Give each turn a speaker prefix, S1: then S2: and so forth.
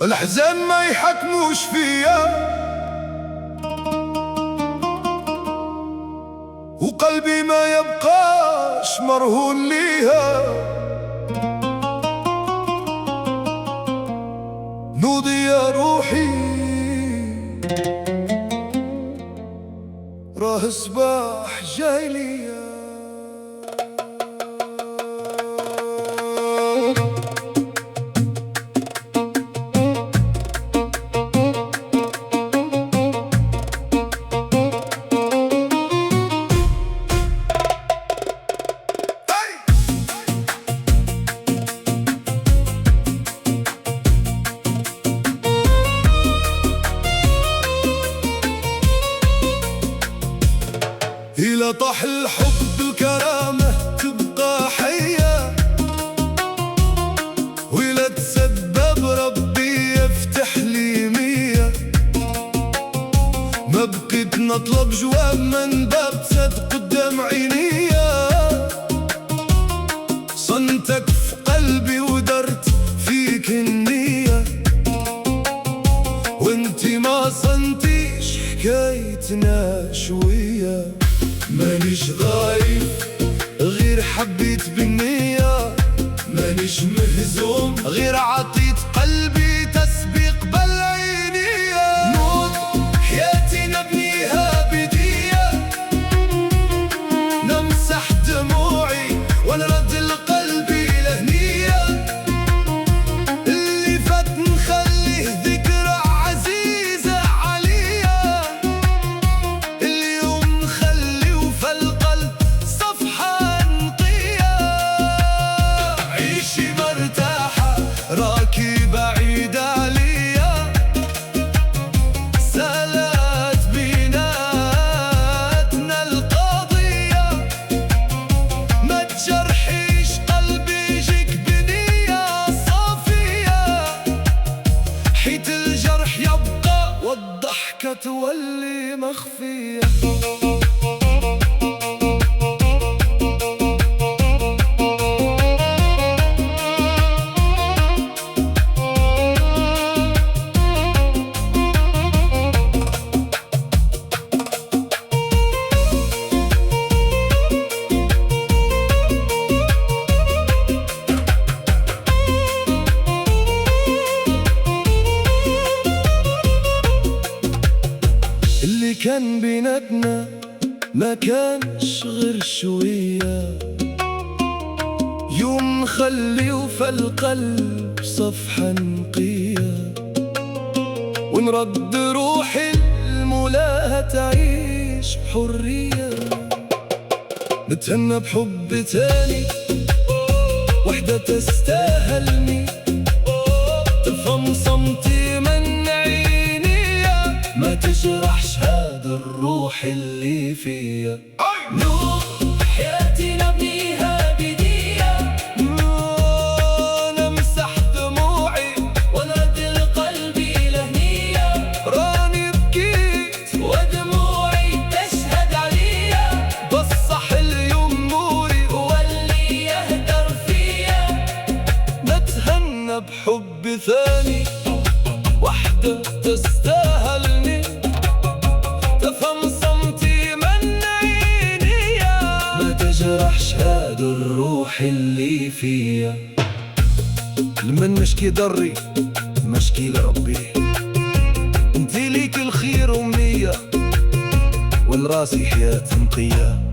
S1: الأحزان ما يحكموش فيا، وقلبي ما يبقاش مرهون ليها. نوضي يا روحي راه صباح جاي ليا. إلى طاح الحب الكرامة تبقى حية، وإلى تسبب ربي يفتح لي مية. ما بقيت نطلب جواب من باب صدق قدام عينيا. صنتك في قلبي ودرت فيك النية، وانتي ما صنتيش حكايتنا شوية. مانيش ضعيف غير حبيت بالنية، مانيش مهزوم غير عطيت قلبي تسبيق بالعينية. موت حياتي نبنيها بدية، نمسح دموعي ونرد لقلبي لهنية. اللي فات نخليه ذكرى عزيزة عليا، اليوم نخليه في القلب صفحة نقية. عيشي مرتاحة راكي بعيد عليا، سالت بيناتنا القضية. ما تجرحيش قلبي يجيك بنية صافية، حيت الجرح يبقى والضحكة تولي مخفية. اللي كان بيناتنا ما كانش غير شوية، يوم نخليه في القلب صفحة نقية. ونرد روحي المولاها تعيش بحرية، نتهنى بحب تاني وحدة تستاهلني. تفهم صمتي من عينيا، ما تجرحش هذا الروح اللي فيا. نور حياتي نبنيها بدية، نمسح دموعي ونرد لقلبي لهنية. راني بكيت ودموعي تشهد عليا، بصح اليوم نوري واللي يهدر فيا. نتهنى بحب ثاني وحدة تستاهلني. تفهم صمتي من عينيا، ما تجرحش هاد الروح اللي فيا. لمن مشكي ضري مشكي لربي، انتي ليك الخير أمنية والراسي حياة نقية.